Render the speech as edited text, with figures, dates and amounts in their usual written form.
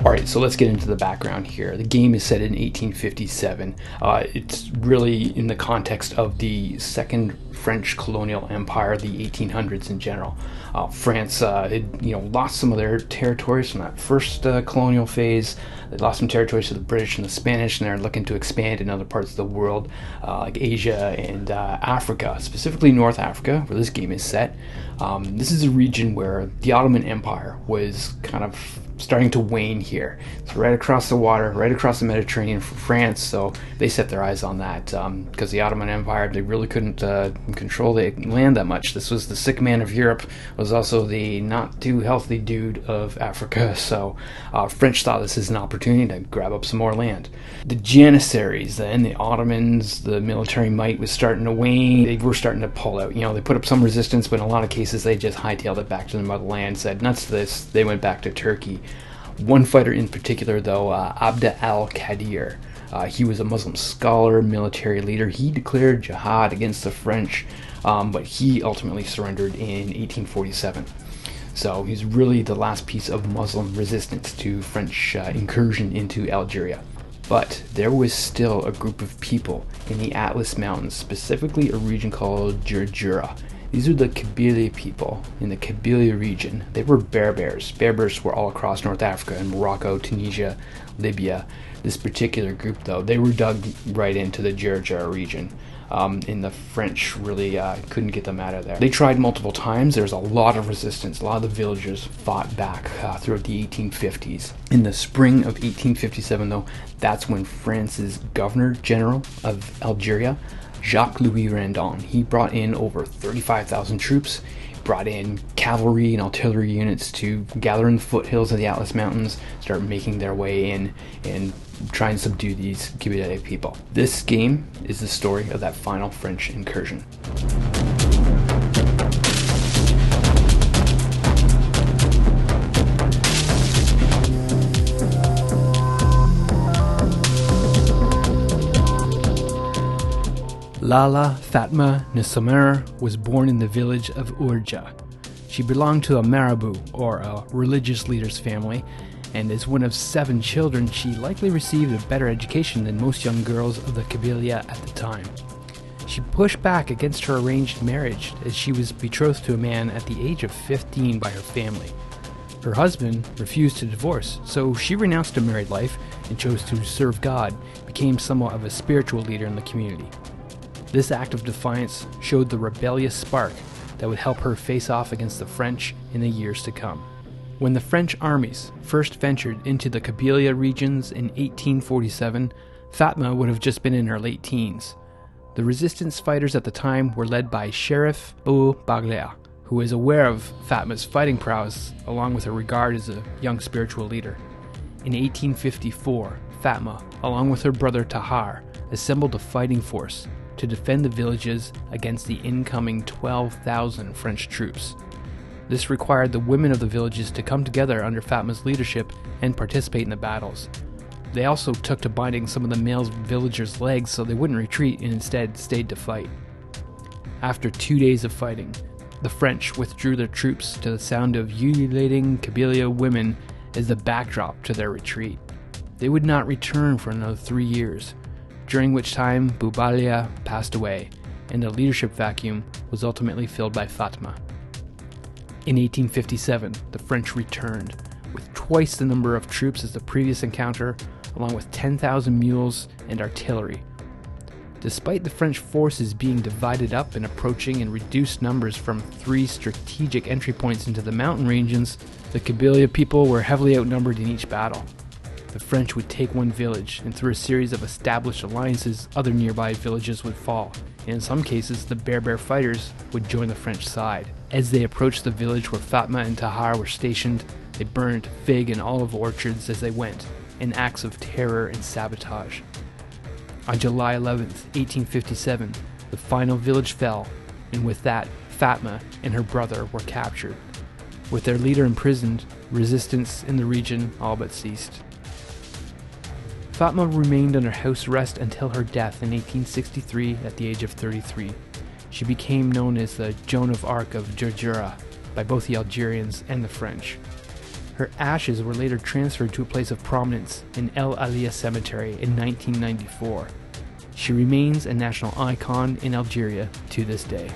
Alright, so let's get into the background here. The game is set in 1857. It's really in the context of the Second French Colonial Empire, the 1800s in general. France had lost some of their territories from that first colonial phase. They lost some territories to the British and the Spanish, and they're looking to expand in other parts of the world, like Asia and Africa, specifically North Africa, where this game is set. This is a region where the Ottoman Empire was kind of starting to wane here. It's right across the water, right across the Mediterranean from France, so they set their eyes on that because the Ottoman Empire, they really couldn't control the land that much. This was the sick man of Europe, was also the not too healthy dude of Africa, so French thought this is an opportunity to grab up some more land. The Janissaries, then the Ottomans, the military might was starting to wane. They were starting to pull out. They put up some resistance, but in a lot of cases they just hightailed it back to the motherland, said nuts to this. They went back to Turkey. One fighter in particular, though, Abd al-Qadir, he was a Muslim scholar, military leader. He declared jihad against the French, but he ultimately surrendered in 1847. So he's really the last piece of Muslim resistance to French incursion into Algeria. But there was still a group of people in the Atlas Mountains, specifically a region called Gergera. These are the Kabylia people in the Kabylia region. They were Berbers. Berbers were all across North Africa and Morocco, Tunisia, Libya. This particular group, though, they were dug right into the Gergera region. And the French really couldn't get them out of there. They tried multiple times. There was a lot of resistance. A lot of the villagers fought back throughout the 1850s. In the spring of 1857, though, that's when France's Governor General of Algeria, Jacques-Louis Randon, he brought in over 35,000 troops, brought in cavalry and artillery units to gather in the foothills of the Atlas Mountains, start making their way in and try and subdue these Kabylia people. This game is the story of that final French incursion. Lala Fatma N'Soumer was born in the village of Ourja. She belonged to a marabout, or a religious leader's family, and as one of 7 children, she likely received a better education than most young girls of the Kabylia at the time. She pushed back against her arranged marriage as she was betrothed to a man at the age of 15 by her family. Her husband refused to divorce, so she renounced a married life and chose to serve God, became somewhat of a spiritual leader in the community. This act of defiance showed the rebellious spark that would help her face off against the French in the years to come. When the French armies first ventured into the Kabylia regions in 1847, Fatma would have just been in her late teens. The resistance fighters at the time were led by Sheriff Bou Baglia, who was aware of Fatma's fighting prowess along with her regard as a young spiritual leader. In 1854, Fatma, along with her brother Tahar, assembled a fighting force to defend the villages against the incoming 12,000 French troops. This required the women of the villages to come together under Fatma's leadership and participate in the battles. They also took to binding some of the male villagers' legs so they wouldn't retreat and instead stayed to fight. After 2 days of fighting, the French withdrew their troops to the sound of ululating Kabylia women as the backdrop to their retreat. They would not return for another 3 years, during which time Boubalia passed away, and the leadership vacuum was ultimately filled by Fatma. In 1857, the French returned, with twice the number of troops as the previous encounter, along with 10,000 mules and artillery. Despite the French forces being divided up and approaching in reduced numbers from 3 strategic entry points into the mountain regions, the Kabylia people were heavily outnumbered in each battle. The French would take one village, and through a series of established alliances, other nearby villages would fall, and in some cases, the Berber fighters would join the French side. As they approached the village where Fatma and Tahar were stationed, they burned fig and olive orchards as they went, in acts of terror and sabotage. On July 11th, 1857, the final village fell, and with that, Fatma and her brother were captured. With their leader imprisoned, resistance in the region all but ceased. Fatma remained under house arrest until her death in 1863 at the age of 33. She became known as the Joan of Arc of Gergera by both the Algerians and the French. Her ashes were later transferred to a place of prominence in El Alia Cemetery in 1994. She remains a national icon in Algeria to this day.